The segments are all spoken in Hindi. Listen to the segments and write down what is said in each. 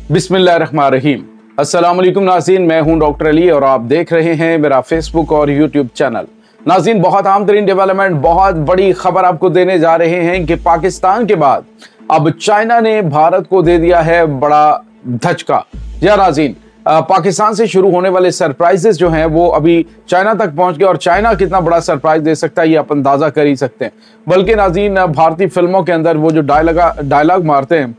बिस्मिल्लाहिर्रहमानिर्रहीम। अस्सलाम वालेकुम नाज़रीन, मैं हूं डॉक्टर अली और आप देख रहे हैं मेरा फेसबुक और यूट्यूब चैनल। नाज़रीन, बहुत अहम तरीन डेवलपमेंट, बहुत बड़ी खबर आपको देने जा रहे हैं कि पाकिस्तान के बाद अब चाइना ने भारत को दे दिया है बड़ा धचका। या नाज़रीन, पाकिस्तान से शुरू होने वाले सरप्राइजेस जो हैं वो अभी चाइना तक पहुंच गए और चाइना कितना बड़ा सरप्राइज दे सकता है ये आप अंदाजा कर ही सकते हैं। बल्कि नाज़रीन, भारतीय फिल्मों के अंदर वो जो डायलॉग मारते हैं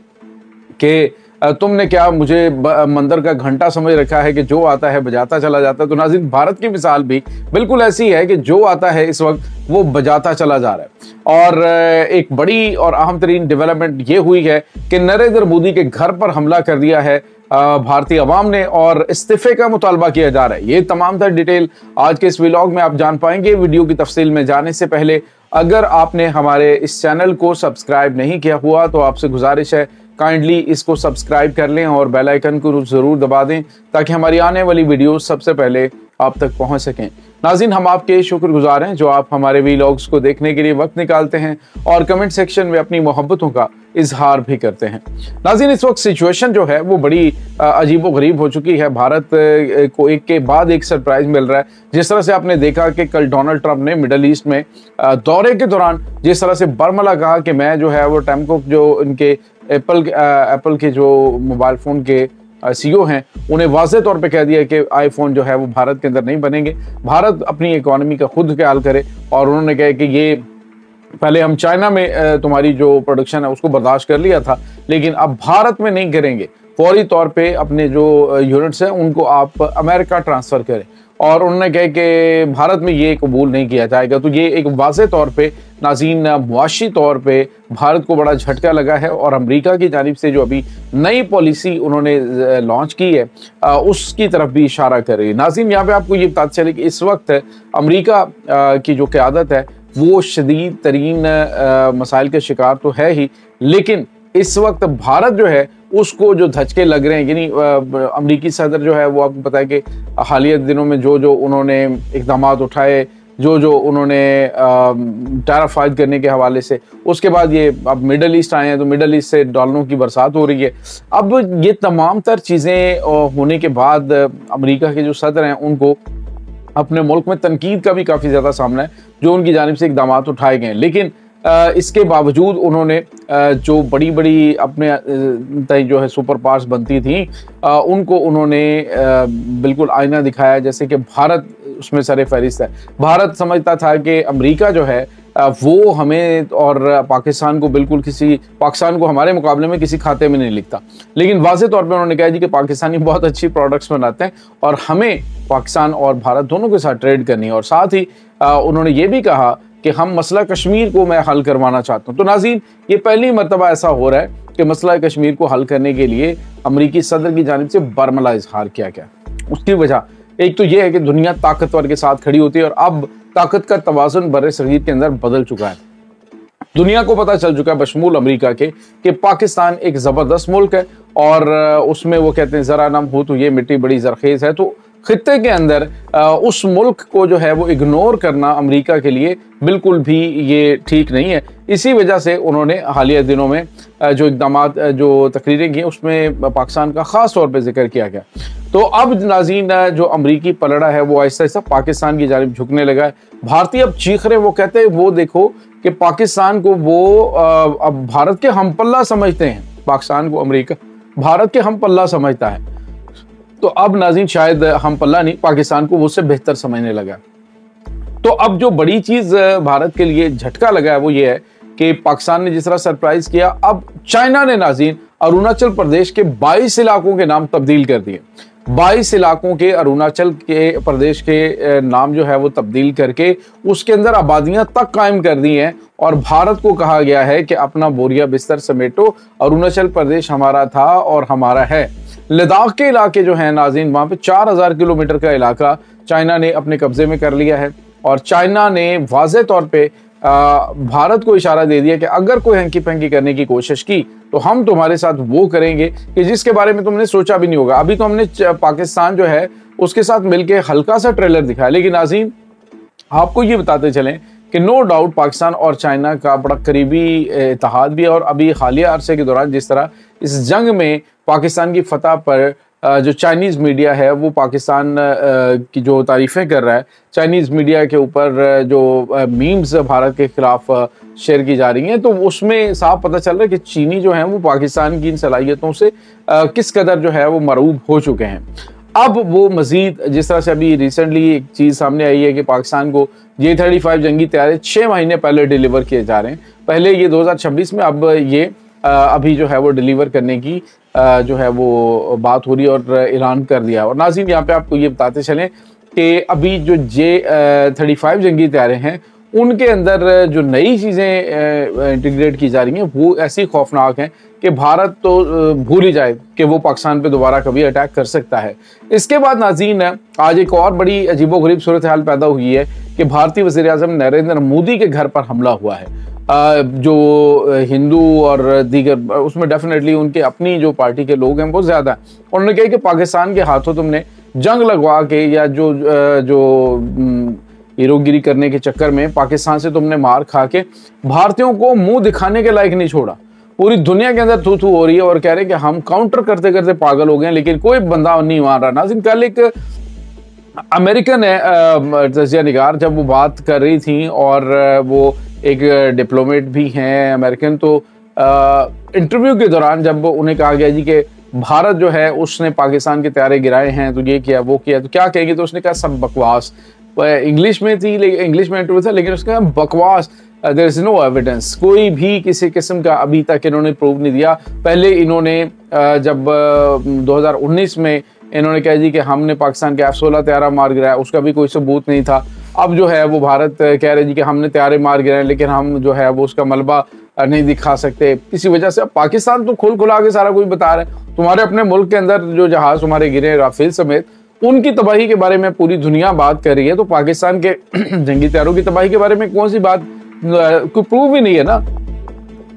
कि तुमने क्या मुझे मंदिर का घंटा समझ रखा है कि जो आता है बजाता चला जाता है। तो नाज़रीन, भारत की मिसाल भी बिल्कुल ऐसी है कि जो आता है इस वक्त वो बजाता चला जा रहा है। और एक बड़ी और अहम तरीन डेवलपमेंट ये हुई है कि नरेंद्र मोदी के घर पर हमला कर दिया है भारतीय अवाम ने और इस्तीफे का मुतालबा किया जा रहा है। ये तमाम तर डिटेल आज के इस व्लॉग में आप जान पाएंगे। वीडियो की तफसील में जाने से पहले अगर आपने हमारे इस चैनल को सब्सक्राइब नहीं किया हुआ तो आपसे गुजारिश है काइंडली इसको सब्सक्राइब कर लें और बेल आइकन को जरूर दबा दें ताकि हमारी आने वाली वीडियो सबसे पहले आप तक पहुंच सकें। नाज़रीन, हम आपके शुक्रगुजार हैं जो आप हमारे व्लॉग्स को देखने के लिए वक्त निकालते हैं और कमेंट सेक्शन में अपनी मोहब्बतों का इजहार भी करते हैं। नाज़रीन, इस वक्त सिचुएशन जो है वो बड़ी अजीबो गरीब हो चुकी है। भारत को एक के बाद एक सरप्राइज मिल रहा है। जिस तरह से आपने देखा कि कल डोनाल्ड ट्रंप ने मिडल ईस्ट में दौरे के दौरान जिस तरह से बरमला कहा कि मैं जो है वो टेमको जो इनके एप्पल के जो मोबाइल फ़ोन के सीईओ हैं उन्हें वाज़ेह तौर पे कह दिया कि आईफोन जो है वो भारत के अंदर नहीं बनेंगे, भारत अपनी इकोनॉमी का खुद ख्याल करे। और उन्होंने कहा कि ये पहले हम चाइना में तुम्हारी जो प्रोडक्शन है उसको बर्दाश्त कर लिया था लेकिन अब भारत में नहीं करेंगे, फौरी तौर पे अपने जो यूनिट्स हैं उनको आप अमेरिका ट्रांसफ़र करें। और उन्होंने कहा कि भारत में ये कबूल नहीं किया जाएगा। तो ये एक वाज़ेह तौर पे नाज़रीन मुआशी तौर पे भारत को बड़ा झटका लगा है और अमेरिका की जानिब से जो अभी नई पॉलिसी उन्होंने लॉन्च की है उसकी तरफ भी इशारा कर रही है। नाज़रीन, यहाँ पे आपको ये पता चले कि इस वक्त अमेरिका की जो क़यादत है वो शदीद तरीन मसाइल के शिकार तो है ही, लेकिन इस वक्त भारत जो है उसको जो धचके लग रहे हैं, यानी अमरीकी सदर जो है वो आपको पता है कि हालिया दिनों में जो उन्होंने इक़दाम उठाए, जो उन्होंने टैरिफ आयद करने के हवाले से, उसके बाद ये अब मिडल ईस्ट आए हैं तो मिडल ईस्ट से डॉलरों की बरसात हो रही है। अब ये तमाम तर चीज़ें होने के बाद अमरीका के जो सदर हैं उनको अपने मुल्क में तनकीद का भी काफ़ी ज़्यादा सामना है जो उनकी जानिब से इक़दाम उठाए गए हैं। लेकिन इसके बावजूद उन्होंने जो बड़ी बड़ी अपने जो है सुपर पावर्स बनती थी उनको उन्होंने बिल्कुल आईना दिखाया, जैसे कि भारत उसमें सरे फहरिस्त है। भारत समझता था कि अमेरिका जो है वो हमें और पाकिस्तान को बिल्कुल पाकिस्तान को हमारे मुकाबले में किसी खाते में नहीं लिखता। लेकिन वाज़ेह तौर पे उन्होंने कहा जी कि पाकिस्तानी बहुत अच्छी प्रोडक्ट्स बनाते हैं और हमें पाकिस्तान और भारत दोनों के साथ ट्रेड करनी है। और साथ ही उन्होंने ये भी कहा कि हम मसला कश्मीर को मैं हल करवाना चाहता हूँ। तो नाज़रीन, ये पहली मरतबा ऐसा हो रहा है कि मसला कश्मीर को हल करने के लिए अमरीकी सदर की जानिब से बरमला इजहार किया गया। उसकी वजह एक तो ये है कि दुनिया ताकतवर के साथ खड़ी होती है और अब ताकत का तवाज़ुन बर्रे सगीर के अंदर बदल चुका है। दुनिया को पता चल चुका है बशमूल अमरीका के कि पाकिस्तान एक ज़बरदस्त मुल्क है और उसमें वो कहते हैं ज़रा नम हो तो ये मिट्टी बड़ी ज़रखेज़ है। तो खित्ते के अंदर उस मुल्क को जो है वो इग्नोर करना अमेरिका के लिए बिल्कुल भी ये ठीक नहीं है। इसी वजह से उन्होंने हालिया दिनों में जो इक़दामात जो तकरीरें की उसमें पाकिस्तान का ख़ास तौर पे जिक्र किया गया। तो अब नाज़रीन, जो अमरीकी पलड़ा है वो आहिस्ता आहिस्ता पाकिस्तान की जानिब झुकने लगा है। भारतीय अब चीख रहे, वो कहते हैं वो देखो कि पाकिस्तान को वो अब भारत के हम पल्ला समझते हैं। पाकिस्तान को अमरीका भारत के हम पल्ला समझता है। तो अब नाज़रीन शायद हम पल्ला नहीं, पाकिस्तान को उससे बेहतर समझने लगा। तो अब जो बड़ी चीज़ भारत के लिए झटका लगा है वो ये है कि पाकिस्तान ने जिस तरह सरप्राइज किया, अब चाइना ने नाज़रीन अरुणाचल प्रदेश के 22 इलाकों के नाम तब्दील कर दिए। 22 इलाकों के अरुणाचल के प्रदेश के नाम जो है वो तब्दील करके उसके अंदर आबादियां तक कायम कर दी हैं और भारत को कहा गया है कि अपना बोरिया बिस्तर समेटो, अरुणाचल प्रदेश हमारा था और हमारा है। लद्दाख के इलाके जो हैं नाज़रीन, वहाँ पे 4000 किलोमीटर का इलाका चाइना ने अपने कब्जे में कर लिया है और चाइना ने वाज़ेह तौर पे भारत को इशारा दे दिया कि अगर कोई हंकी पंकी करने की कोशिश की तो हम तुम्हारे साथ वो करेंगे कि जिसके बारे में तुमने सोचा भी नहीं होगा। अभी तो हमने पाकिस्तान जो है उसके साथ मिलकर हल्का सा ट्रेलर दिखाया, लेकिन नाज़रीन आपको ये बताते चलें कि नो डाउट पाकिस्तान और चाइना का बड़ा करीबी इत्तेहाद भी है, और अभी हालिया अरसे के दौरान जिस तरह इस जंग में पाकिस्तान की फतह पर जो चाइनीज़ मीडिया है वो पाकिस्तान की जो तारीफ़ें कर रहा है, चाइनीज़ मीडिया के ऊपर जो मीम्स भारत के ख़िलाफ़ शेयर की जा रही हैं, तो उसमें साफ पता चल रहा है कि चीनी जो हैं वो पाकिस्तान की इन सलाहियतों से किस कदर जो है वो मरूब हो चुके हैं। अब वो मज़ीद जिस तरह से अभी रिसेंटली एक चीज़ सामने आई है कि पाकिस्तान को J-35 जंगी तैयारे 6 महीने पहले डिलीवर किए जा रहे हैं। पहले ये 2026 में, अब ये अभी जो है वो डिलीवर करने की जो है वो बात हो रही है और ऐलान कर दिया। और नाज़रीन यहाँ पे आपको ये बताते चलें कि अभी जो J-35 जंगी तैयारे हैं उनके अंदर जो नई चीज़ें इंटीग्रेट की जा रही हैं वो ऐसी खौफनाक हैं कि भारत तो भूल ही जाए कि वो पाकिस्तान पे दोबारा कभी अटैक कर सकता है। इसके बाद नाज़रीन आज एक और बड़ी अजीबोगरीब सूरत हाल पैदा हुई है कि भारतीय वज़ीर-ए-आज़म नरेंद्र मोदी के घर पर हमला हुआ है। जो हिंदू और दीगर उसमें डेफिनेटली उनके अपनी जो पार्टी के लोग हैं वो ज़्यादा हैं। उन्होंने कहा कि पाकिस्तान के हाथों तुमने जंग लगवा के या जो हीरोगिरी करने के चक्कर में पाकिस्तान से तुमने मार खा के भारतीयों को मुंह दिखाने के लायक नहीं छोड़ा। पूरी दुनिया के अंदर थू थू हो रही है और कह रहे हैं कि हम काउंटर करते करते पागल हो गए, लेकिन कोई बंदा नहीं मान रहा। नाज़रीन कल एक अमेरिकन है तजिया निगार, जब वो बात कर रही थी और वो एक डिप्लोमेट भी हैं अमेरिकन, तो इंटरव्यू के दौरान जब उन्हें कहा गया जी कि भारत जो है उसने पाकिस्तान के तैयारे गिराए हैं, तो ये किया वो किया, तो क्या कहेंगे, तो उसने कहा सब बकवास। इंग्लिश में थी, इंग्लिश में इंटरव्यू था, लेकिन उसने कहा बकवास, देयर इज नो एविडेंस। कोई भी किसी किस्म का अभी तक इन्होंने प्रूव नहीं दिया। पहले इन्होंने जब 2019 में इन्होंने कहा जी कि हमने पाकिस्तान के F-16 तैयारा मार गिराया, उसका भी कोई सबूत नहीं था। अब जो है वो भारत कह रहे जी कि हमने तैयारे मार गिराए, लेकिन हम जो है वो उसका मलबा नहीं दिखा सकते किसी वजह से। अब पाकिस्तान तो खुल खुला के सारा कुछ बता रहा है। तुम्हारे अपने मुल्क के अंदर जो जहाज तुम्हारे गिरे राफेल समेत, उनकी तबाही के बारे में पूरी दुनिया बात कर रही है, तो पाकिस्तान के जंगी तैयारों की तबाही के बारे में कौन सी बात, कोई प्रूव ही नहीं है ना।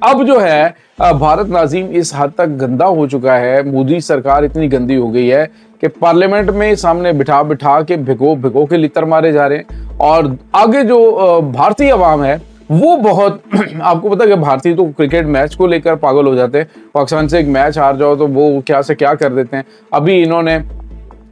अब जो है भारत नाज़रीन इस हद तक गंदा हो चुका है, मोदी सरकार इतनी गंदी हो गई है कि पार्लियामेंट में सामने बिठा बिठा के भिगो के लितर मारे जा रहे हैं। और आगे जो भारतीय अवाम है वो बहुत आपको पता है कि भारतीय तो क्रिकेट मैच को लेकर पागल हो जाते हैं। पाकिस्तान से एक मैच हार जाओ तो वो क्या से क्या कर देते हैं। अभी इन्होंने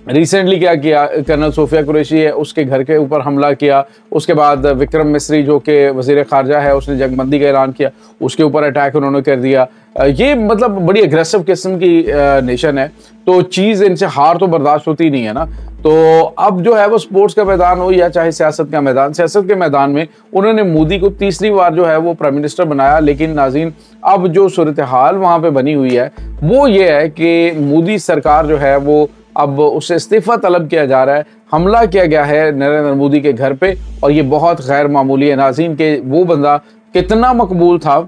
रिसेंटली क्या किया, कर्नल सोफिया कुरैशी है उसके घर के ऊपर हमला किया, उसके बाद विक्रम मिस्री जो कि वज़ीर ख़ारजा है उसने जंगबंदी का ऐलान किया, उसके ऊपर अटैक उन्होंने कर दिया। ये मतलब बड़ी अग्रेसिव किस्म की नेशन है, तो चीज़ इनसे हार तो बर्दाश्त होती नहीं है ना। तो अब जो है वो स्पोर्ट्स का मैदान हो या चाहे सियासत का मैदान, सियासत के मैदान में उन्होंने मोदी को तीसरी बार जो है वो प्राइम मिनिस्टर बनाया। लेकिन नाज़रीन अब जो सूरत हाल वहाँ पे बनी हुई है वो ये है कि मोदी सरकार जो है वो अब उससे इस्तीफ़ा तलब किया जा रहा है। हमला किया गया है नरेंद्र मोदी के घर पे और ये बहुत गैर मामूली है नाज़रीन के वो बंदा कितना मकबूल था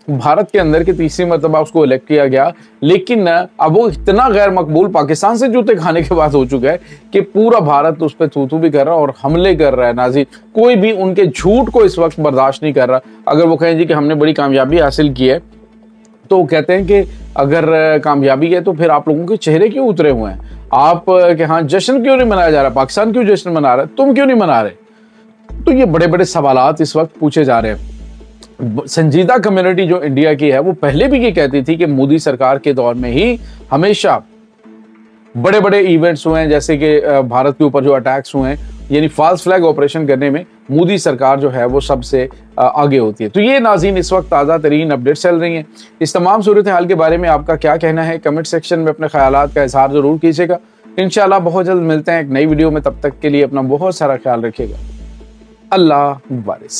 भारत के अंदर की तीसरी मरतबा उसको इलेक्ट किया गया, लेकिन अब वो इतना गैर मकबूल पाकिस्तान से जूते खाने के बाद हो चुका है कि पूरा भारत उस पर थू भी कर रहा है और हमले कर रहा है। नाज़रीन कोई भी उनके झूठ को इस वक्त बर्दाश्त नहीं कर रहा। अगर वो कहें जी कि हमने बड़ी कामयाबी हासिल की है, तो वो कहते हैं कि अगर कामयाबी है तो फिर आप लोगों के चेहरे क्यों उतरे हुए हैं, आप के हाँ जश्न क्यों नहीं मनाया जा रहा, पाकिस्तान क्यों जश्न मना रहा है, तुम क्यों नहीं मना रहे। तो ये बड़े बड़े सवालात इस वक्त पूछे जा रहे हैं। संजीदा कम्युनिटी जो इंडिया की है वो पहले भी ये कहती थी कि मोदी सरकार के दौर में ही हमेशा बड़े बड़े इवेंट्स हुए हैं, जैसे कि भारत के ऊपर जो अटैक्स हुए हैं, यानी फॉल्स फ्लैग ऑपरेशन करने में मोदी सरकार जो है वो सबसे आगे होती है। तो ये नाज़रीन इस वक्त ताज़ा तरीन अपडेट्स चल रही हैं। इस तमाम सूरत हाल के बारे में आपका क्या कहना है, कमेंट सेक्शन में अपने ख्यालात का इजहार ज़रूर कीजिएगा। इंशाल्लाह बहुत जल्द मिलते हैं एक नई वीडियो में, तब तक के लिए अपना बहुत सारा ख्याल रखिएगा। अल्लाह वारिस।